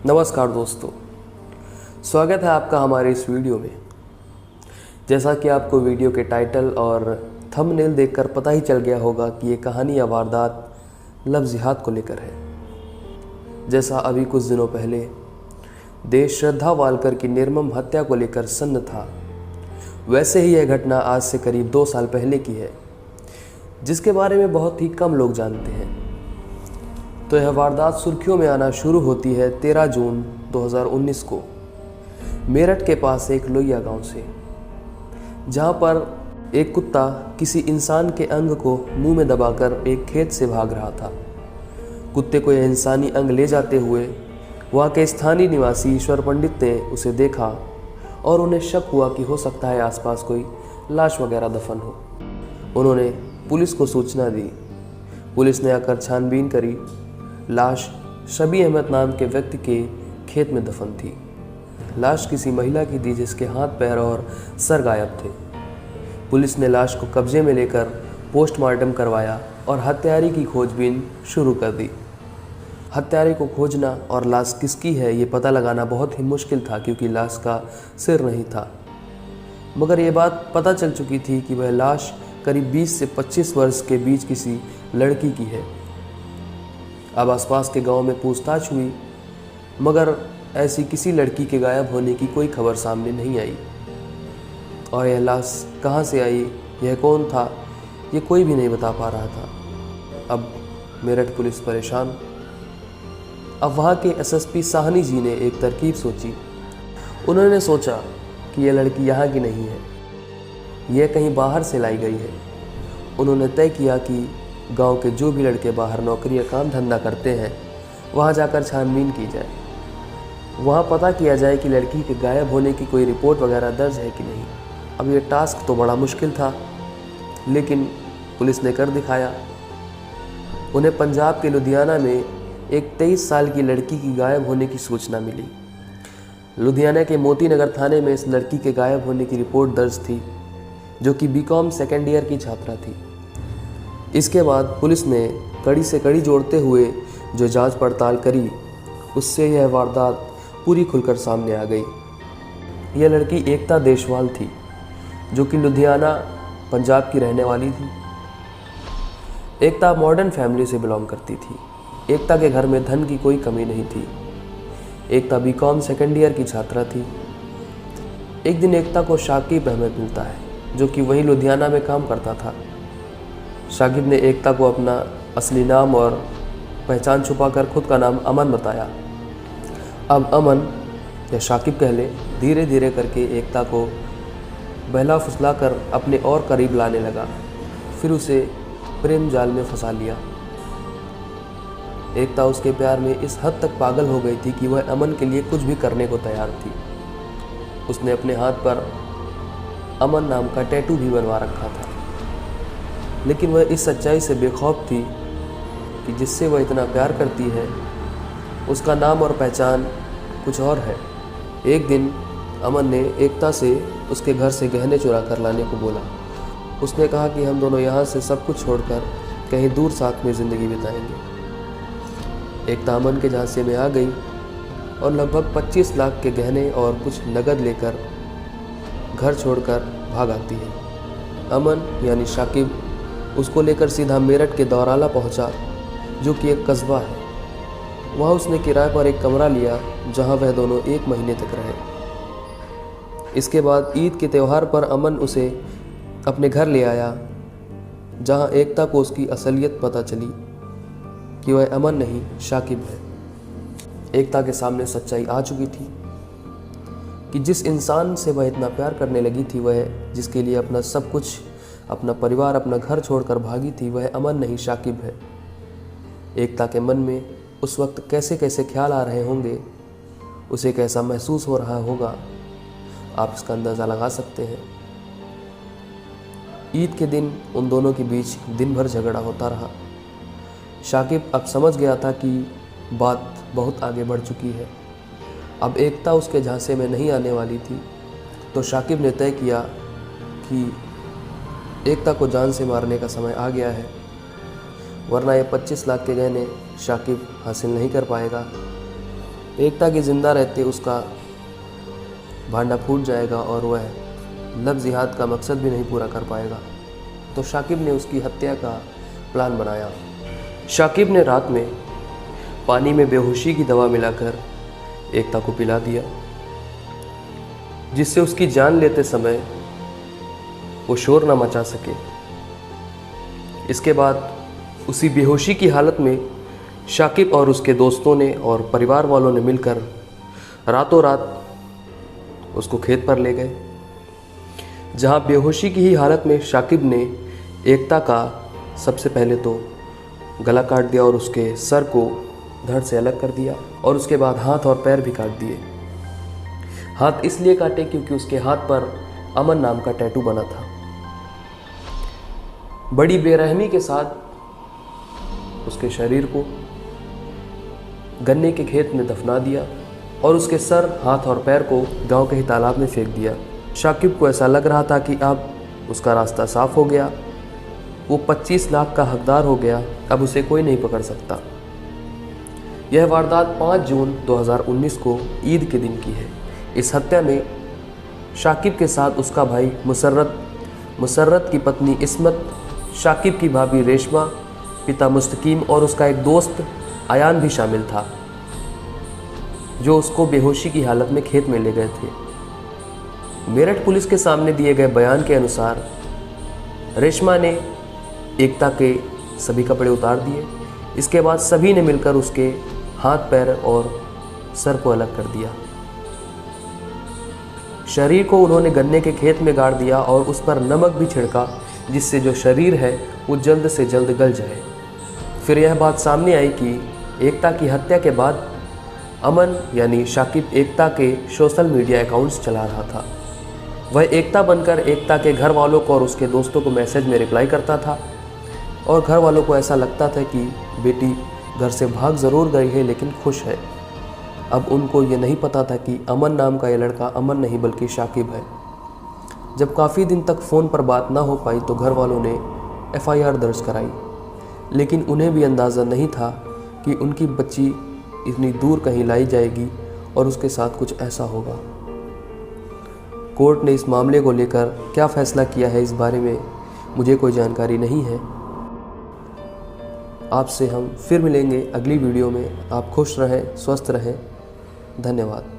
नमस्कार दोस्तों, स्वागत है आपका हमारे इस वीडियो में। जैसा कि आपको वीडियो के टाइटल और थंबनेल देखकर पता ही चल गया होगा कि ये कहानी या वारदात लव जिहाद को लेकर है। जैसा अभी कुछ दिनों पहले देश श्रद्धा वालकर की निर्मम हत्या को लेकर सन्न था, वैसे ही यह घटना आज से करीब 2 साल पहले की है, जिसके बारे में बहुत ही कम लोग जानते हैं। तो यह वारदात सुर्खियों में आना शुरू होती है 13 जून 2019 को मेरठ के पास एक लोहिया गांव से, जहां पर एक कुत्ता किसी इंसान के अंग को मुंह में दबाकर एक खेत से भाग रहा था। कुत्ते को यह इंसानी अंग ले जाते हुए वहां के स्थानीय निवासी ईश्वर पंडित ने उसे देखा और उन्हें शक हुआ कि हो सकता है आसपास कोई लाश वगैरह दफन हो। उन्होंने पुलिस को सूचना दी। पुलिस ने आकर छानबीन करी। लाश शबी अहमद नाम के व्यक्ति के खेत में दफन थी। लाश किसी महिला की थी जिसके हाथ, पैर और सर गायब थे। पुलिस ने लाश को कब्जे में लेकर पोस्टमार्टम करवाया और हत्यारे की खोजबीन शुरू कर दी। हत्यारे को खोजना और लाश किसकी है ये पता लगाना बहुत ही मुश्किल था, क्योंकि लाश का सिर नहीं था। मगर ये बात पता चल चुकी थी कि वह लाश करीब 20 से 25 वर्ष के बीच किसी लड़की की है। अब आसपास के गांव में पूछताछ हुई, मगर ऐसी किसी लड़की के गायब होने की कोई खबर सामने नहीं आई। और यह लाश कहां से आई, यह कौन था, ये कोई भी नहीं बता पा रहा था। अब मेरठ पुलिस परेशान। अब वहाँ के एसएसपी साहनी जी ने एक तरकीब सोची। उन्होंने सोचा कि यह लड़की यहाँ की नहीं है, यह कहीं बाहर से लाई गई है। उन्होंने तय किया कि गांव के जो भी लड़के बाहर नौकरी या काम धंधा करते हैं, वहां जाकर छानबीन की जाए। वहां पता किया जाए कि लड़की के गायब होने की कोई रिपोर्ट वगैरह दर्ज है कि नहीं। अब ये टास्क तो बड़ा मुश्किल था, लेकिन पुलिस ने कर दिखाया। उन्हें पंजाब के लुधियाना में एक 23 साल की लड़की की गायब होने की सूचना मिली। लुधियाना के मोती नगर थाने में इस लड़की के गायब होने की रिपोर्ट दर्ज थी, जो कि बीकॉम सेकेंड ईयर की छात्रा थी। इसके बाद पुलिस ने कड़ी से कड़ी जोड़ते हुए जो जांच पड़ताल करी, उससे यह वारदात पूरी खुलकर सामने आ गई। यह लड़की एकता देशवाल थी, जो कि लुधियाना पंजाब की रहने वाली थी। एकता मॉडर्न फैमिली से बिलोंग करती थी। एकता के घर में धन की कोई कमी नहीं थी। एकता बीकॉम सेकेंड ईयर की छात्रा थी। एक दिन एकता को शाकिब अहमद मिलता है, जो कि वहीं लुधियाना में काम करता था। शाकिब ने एकता को अपना असली नाम और पहचान छुपाकर खुद का नाम अमन बताया। अब अमन या शाकिब कह ले, धीरे धीरे करके एकता को बहला फुसला कर अपने और करीब लाने लगा। फिर उसे प्रेम जाल में फंसा लिया। एकता उसके प्यार में इस हद तक पागल हो गई थी कि वह अमन के लिए कुछ भी करने को तैयार थी। उसने अपने हाथ पर अमन नाम का टैटू भी बनवा रखा था। लेकिन वह इस सच्चाई से बेखौफ थी कि जिससे वह इतना प्यार करती है, उसका नाम और पहचान कुछ और है। एक दिन अमन ने एकता से उसके घर से गहने चुरा कर लाने को बोला। उसने कहा कि हम दोनों यहाँ से सब कुछ छोड़कर कहीं दूर साथ में ज़िंदगी बिताएंगे। एकता अमन के झांसे में आ गई और लगभग 25 लाख के गहने और कुछ नकद लेकर घर छोड़कर भाग आती है। अमन यानी शाकिब उसको लेकर सीधा मेरठ के दौराला पहुंचा, जो कि एक कस्बा है। वहां उसने किराए पर एक कमरा लिया, जहां वह दोनों 1 महीने तक रहे। इसके बाद ईद के त्यौहार पर अमन उसे अपने घर ले आया, जहां एकता को उसकी असलियत पता चली कि वह अमन नहीं शाकिब है। एकता के सामने सच्चाई आ चुकी थी कि जिस इंसान से वह इतना प्यार करने लगी थी, वह जिसके लिए अपना सब कुछ, अपना परिवार, अपना घर छोड़कर भागी थी, वह अमन नहीं शाकिब है। एकता के मन में उस वक्त कैसे कैसे ख्याल आ रहे होंगे, उसे कैसा महसूस हो रहा होगा, आप इसका अंदाज़ा लगा सकते हैं। ईद के दिन उन दोनों के बीच दिन भर झगड़ा होता रहा। शाकिब अब समझ गया था कि बात बहुत आगे बढ़ चुकी है। अब एकता उसके झांसे में नहीं आने वाली थी, तो शाकिब ने तय किया कि एकता को जान से मारने का समय आ गया है, वरना ये 25 लाख के गहने शाकिब हासिल नहीं कर पाएगा। एकता के ज़िंदा रहते उसका भांडा फूट जाएगा और वह लफ्ज़ जिहाद का मकसद भी नहीं पूरा कर पाएगा। तो शाकिब ने उसकी हत्या का प्लान बनाया। शाकिब ने रात में पानी में बेहोशी की दवा मिलाकर एकता को पिला दिया, जिससे उसकी जान लेते समय वो शोर न मचा सके। इसके बाद उसी बेहोशी की हालत में शाकिब और उसके दोस्तों ने और परिवार वालों ने मिलकर रातों रात उसको खेत पर ले गए, जहां बेहोशी की ही हालत में शाकिब ने एकता का सबसे पहले तो गला काट दिया और उसके सर को धड़ से अलग कर दिया और उसके बाद हाथ और पैर भी काट दिए। हाथ इसलिए काटे क्योंकि उसके हाथ पर अमन नाम का टैटू बना था। बड़ी बेरहमी के साथ उसके शरीर को गन्ने के खेत में दफना दिया और उसके सर, हाथ और पैर को गांव के ही तालाब में फेंक दिया। शाकिब को ऐसा लग रहा था कि अब उसका रास्ता साफ हो गया, वो 25 लाख का हकदार हो गया, अब उसे कोई नहीं पकड़ सकता। यह वारदात 5 जून 2019 को ईद के दिन की है। इस हत्या में शाकिब के साथ उसका भाई मुसर्रत की पत्नी इस्मत, शाकिब की भाभी रेशमा, पिता मुस्तकीम और उसका एक दोस्त आयान भी शामिल था, जो उसको बेहोशी की हालत में खेत में ले गए थे। मेरठ पुलिस के सामने दिए गए बयान के अनुसार रेशमा ने एकता के सभी कपड़े उतार दिए। इसके बाद सभी ने मिलकर उसके हाथ, पैर और सर को अलग कर दिया। शरीर को उन्होंने गन्ने के खेत में गाड़ दिया और उस पर नमक भी छिड़का, जिससे जो शरीर है वो जल्द से जल्द गल जाए। फिर यह बात सामने आई कि एकता की हत्या के बाद अमन यानी शाकिब एकता के सोशल मीडिया अकाउंट्स चला रहा था। वह एकता बनकर एकता के घर वालों को और उसके दोस्तों को मैसेज में रिप्लाई करता था और घर वालों को ऐसा लगता था कि बेटी घर से भाग ज़रूर गई है लेकिन खुश है। अब उनको ये नहीं पता था कि अमन नाम का ये लड़का अमन नहीं बल्कि शाकिब है। जब काफ़ी दिन तक फ़ोन पर बात ना हो पाई तो घर वालों ने FIR दर्ज कराई, लेकिन उन्हें भी अंदाज़ा नहीं था कि उनकी बच्ची इतनी दूर कहीं लाई जाएगी और उसके साथ कुछ ऐसा होगा। कोर्ट ने इस मामले को लेकर क्या फ़ैसला किया है इस बारे में मुझे कोई जानकारी नहीं है। आपसे हम फिर मिलेंगे अगली वीडियो में। आप खुश रहें, स्वस्थ रहें। धन्यवाद।